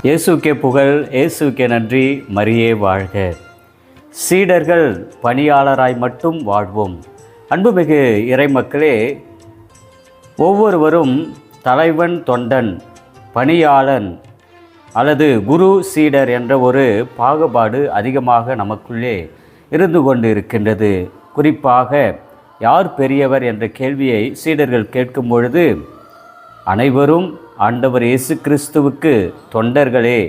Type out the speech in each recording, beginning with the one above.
இயேசுக்கே புகழ், இயேசுக்கே நன்றி, மரியே வாழ்க. சீடர்கள் பணியாளராய் மட்டும் வாழ்வோம். அன்புமிகு இறைமக்களே, ஒவ்வொருவரும் தலைவன், தொண்டன், பணியாளன் அல்லது குரு, சீடர் என்ற ஒரு பாகுபாடு அதிகமாக நமக்குள்ளே இருந்து கொண்டு இருக்கின்றது. குறிப்பாக யார் பெரியவர் என்ற கேள்வியை சீடர்கள் கேட்கும் பொழுது அனைவரும் ஆண்டவர் இயேசு கிறிஸ்துவுக்கு தொண்டர்களே,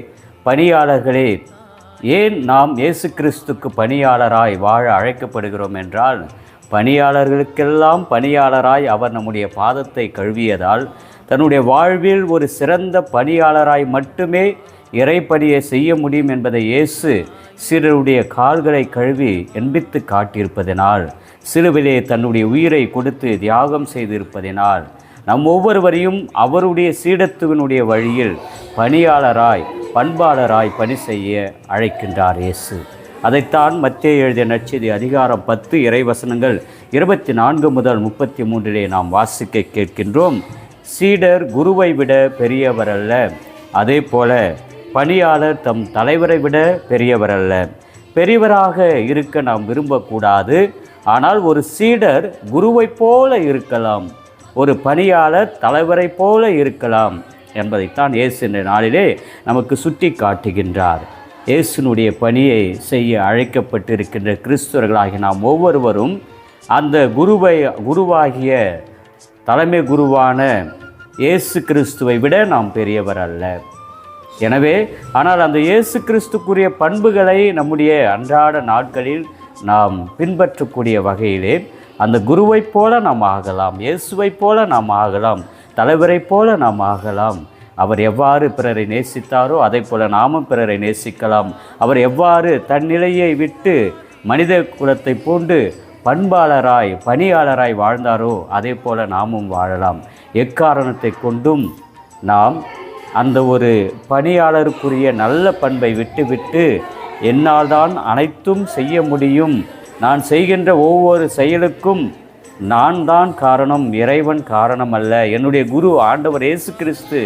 பணியாளர்களே. ஏன் நாம் இயேசு கிறிஸ்துக்கு பணியாளராய் வாழ அழைக்கப்படுகிறோம் என்றால், பணியாளர்களுக்கெல்லாம் பணியாளராய் அவர் நம்முடைய பாதத்தை கழுவியதால் தன்னுடைய வாழ்வில் ஒரு சிறந்த பணியாளராய் மட்டுமே இறைப்பணியை செய்ய முடியும் என்பதை இயேசு சீடருடைய கால்களை கழுவி எண்பித்து காட்டியிருப்பதனால், சிலுவிலே தன்னுடைய உயிரை கொடுத்து தியாகம் செய்திருப்பதனால் நம் ஒவ்வொருவரையும் அவருடைய சீடத்துவனுடைய வழியில் பணியாளராய், பண்பாளராய் பணி செய்ய அழைக்கின்றார் இயேசு. அதைத்தான் மத்தேயு எழுதிய நற்செய்தி அதிகாரம் 10 இறைவசனங்கள் 24 முதல் 33 நாம் வாசிக்க கேட்கின்றோம். சீடர் குருவை விட பெரியவர் அல்ல, அதே போல பணியாளர் தம் தலைவரை விட பெரியவர் அல்ல. பெரியவராக இருக்க நாம் விரும்பக்கூடாது. ஆனால் ஒரு சீடர் குருவைப் போல இருக்கலாம், ஒரு பணியாளர் தலைவரை போல இருக்கலாம் என்பதைத்தான் இயேசு என்ற நாளிலே நமக்கு சுட்டி காட்டுகின்றார். இயேசுனுடைய பணியை செய்ய அழைக்கப்பட்டிருக்கின்ற கிறிஸ்தவர்களாகிய நாம் ஒவ்வொருவரும் அந்த குருவாகிய தலைமை குருவான இயேசு கிறிஸ்துவை விட நாம் பெரியவர் அல்ல. எனவே ஆனால் அந்த இயேசு கிறிஸ்துக்குரிய பண்புகளை நம்முடைய அன்றாட நாட்களில் நாம் பின்பற்றக்கூடிய வகையிலே அந்த குருவைப் போல நாம் ஆகலாம், இயேசுவைப் போல நாம் ஆகலாம், தலைவரைப் போல நாம் ஆகலாம். அவர் எவ்வாறு பிறரை நேசித்தாரோ அதை போல நாமும் பிறரை நேசிக்கலாம். அவர் எவ்வாறு தன்னிலையை விட்டு மனித குலத்தை போன்று பண்பாளராய், பணியாளராய் வாழ்ந்தாரோ அதே போல நாமும் வாழலாம். எக்காரணத்தை கொண்டும் நாம் அந்த ஒரு பணியாளருக்குரிய நல்ல பண்பை விட்டுவிட்டு என்னால் தான் அனைத்தும் செய்ய முடியும், நான் செய்கின்ற ஒவ்வொரு செயலுக்கும் நான் தான் காரணம், இறைவன் காரணம் அல்ல, என்னுடைய குரு ஆண்டவர் இயேசு கிறிஸ்து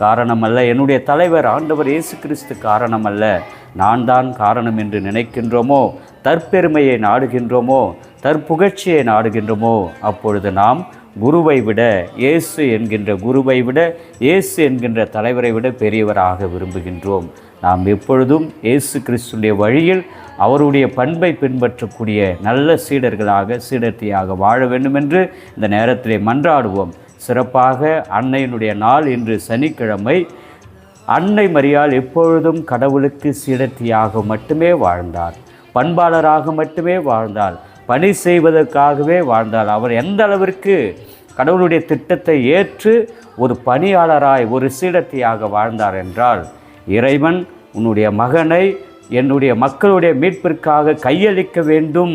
காரணம் அல்ல, என்னுடைய தலைவர் ஆண்டவர் இயேசு கிறிஸ்து காரணம் அல்ல, நான் தான் காரணம் என்று நினைக்கின்றோமோ, தற்பெருமையை நாடுகின்றோமோ, தற்புகழ்ச்சியை நாடுகின்றோமோ, அப்பொழுது நாம் குருவை விட, இயேசு என்கின்ற குருவை விட, இயேசு என்கின்ற தலைவரை விட பெரியவராக விரும்புகின்றோம். நாம் எப்பொழுதும் இயேசு கிறிஸ்துடைய வழியில் அவருடைய பண்பை பின்பற்றக்கூடிய நல்ல சீடர்களாக, சீடத்தியாக வாழ வேண்டும் என்று இந்த நேரத்திலே மன்றாடுவோம். சிறப்பாக அன்னையினுடைய நாள் இன்று சனிக்கிழமை. அன்னை மரியாள் எப்பொழுதும் கடவுளுக்கு சீடத்தியாக மட்டுமே வாழ்ந்தார், பண்பாளராக மட்டுமே வாழ்ந்தாள், பணி செய்வதற்காகவே வாழ்ந்தாள். அவர் எந்த அளவிற்கு கடவுளுடைய திட்டத்தை ஏற்று ஒரு பணியாளராய், ஒரு சீடத்தியாக வாழ்ந்தார் என்றால், இறைவன் உன்னுடைய மகனை என்னுடைய மக்களுடைய மீட்பிற்காக கையளிக்க வேண்டும்,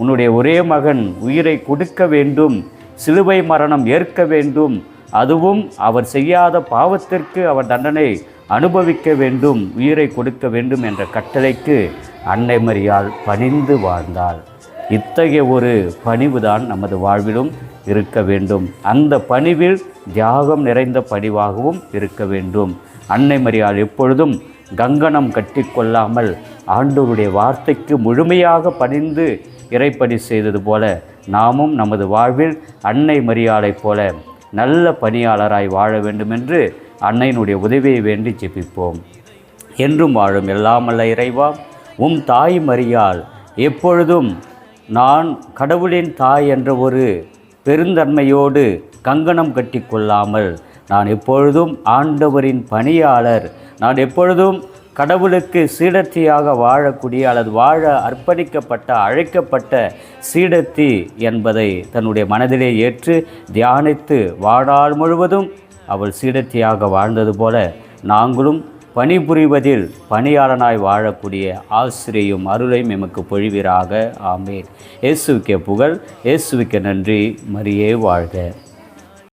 உன்னுடைய ஒரே மகன் உயிரை கொடுக்க வேண்டும், சிலுவை மரணம் ஏற்க வேண்டும், அதுவும் அவர் செய்யாத பாவத்திற்கு அவர் தண்டனை அனுபவிக்க வேண்டும், உயிரை கொடுக்க வேண்டும் என்ற கட்டளைக்கு அன்னை மரியாள் பணிந்து வாழ்ந்தாள். இத்தகைய ஒரு பணிவுதான் நமது வாழ்விலும் இருக்க வேண்டும். அந்த பணிவில் தியாகம் நிறைந்த பணிவாகவும் இருக்க வேண்டும். அன்னை மரியாள் எப்பொழுதும் கங்கணம் கட்டி கொள்ளாமல் ஆண்டவருடைய வார்த்தைக்கு முழுமையாக பணிந்து இறைப்பணி செய்தது போல நாமும் நமது வாழ்வில் அன்னை மரியாளைப் போல நல்ல பணியாளராய் வாழ வேண்டுமென்று அன்னையினுடைய உதவியை வேண்டி ஜெபிப்போம். என்றும் வாழும் எல்லாமல்ல இறைவா, உம் தாய் மரியாள் எப்பொழுதும் நான் கடவுளின் தாய் என்ற ஒரு பெருந்தன்மையோடு கங்கணம் கட்டி கொள்ளாமல், நான் எப்பொழுதும் ஆண்டவரின் பணியாளர், நான் எப்பொழுதும் கடவுளுக்கு சீடத்தியாக வாழக்கூடிய அல்லது வாழ அர்ப்பணிக்கப்பட்ட, அழைக்கப்பட்ட சீடத்தி என்பதை தன்னுடைய மனதிலே ஏற்று தியானித்து வாழ்நாள் முழுவதும் அவள் சீடத்தியாக வாழ்ந்தது போல நாங்களும் பணிபுரிவதில் பணியாளனாய் வாழக்கூடிய ஆசிரியும் அருளையும் எமக்கு பொழிவீராக. ஆமேன். இயேசுவுக்கே புகழ், இயேசுவுக்கே நன்றி, மரியே வாழ்க.